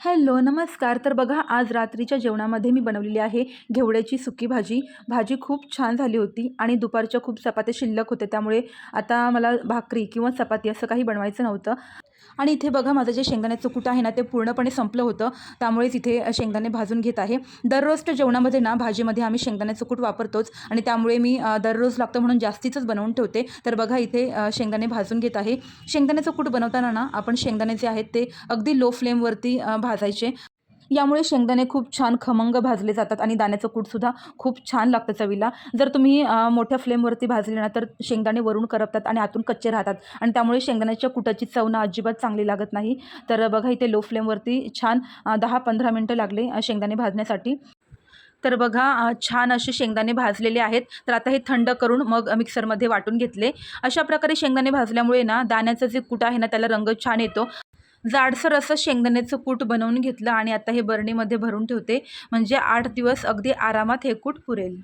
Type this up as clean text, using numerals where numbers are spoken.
Hello, नमस्कार. तर बघा आज रात्रीच्या जेवणामध्ये मी बनवलेली आहे घेवड्याची सुकी भाजी. भाजी खूप छान झाली होती आणि दुपारच्या खूप चपात्या शिल्लक होत्या. त्यामुळे आता मला भाकरी किंवा चपाती असं काही बनवायचं नव्हतं. आणि इथे बघा माझं जे शेंगदाण्याचं कूट आहे ना, ते पूर्णपणे संपलं होतं. त्यामुळेच इथे शेंगदाणे भाजून घेत आहे. दररोजच्या जेवणामध्ये ना, भाजीमध्ये आम्ही शेंगदाण्याचं कूट वापरतोच आणि त्यामुळे मी दररोज लागतं म्हणून जास्तीचंच बनवून ठेवते. तर बघा इथे शेंगदाणे भाजून घेत आहे. शेंगदाण्याचं कूट बनवताना ना, आपण शेंगदाणे जे आहेत ते अगदी लो फ्लेमवरती भाजायचे. यामुळे शेंगदाणे खूप छान खमंग भाजले जातात आणि दाण्याचं कूटसुद्धा खूप छान लागतं चवीला. जर तुम्ही मोठ्या फ्लेमवरती भाजले ना, तर शेंगदाणे वरून करपतात आणि आतून कच्चे राहतात आणि त्यामुळे शेंगदाण्याच्या कूटाची चव ना अजिबात चांगली लागत नाही. तर बघा इथे लो फ्लेमवरती छान 10-15 मिनिटं लागले शेंगदाणे भाजण्यासाठी. तर बघा छान असे शेंगदाणे भाजलेले आहेत. तर आता हे थंड करून मग मिक्सरमध्ये वाटून घेतले. अशा प्रकारे शेंगदाणे भाजल्यामुळे ना दाण्याचं जे कूट आहे ना, त्याला रंग छान येतो. जाडसर असं शेंगदाण्याचं कूट बनवून घेतलं आणि आता हे बरणीमध्ये भरून ठेवते. म्हणजे 8 दिवस अगदी आरामात हे कूट पुरेल.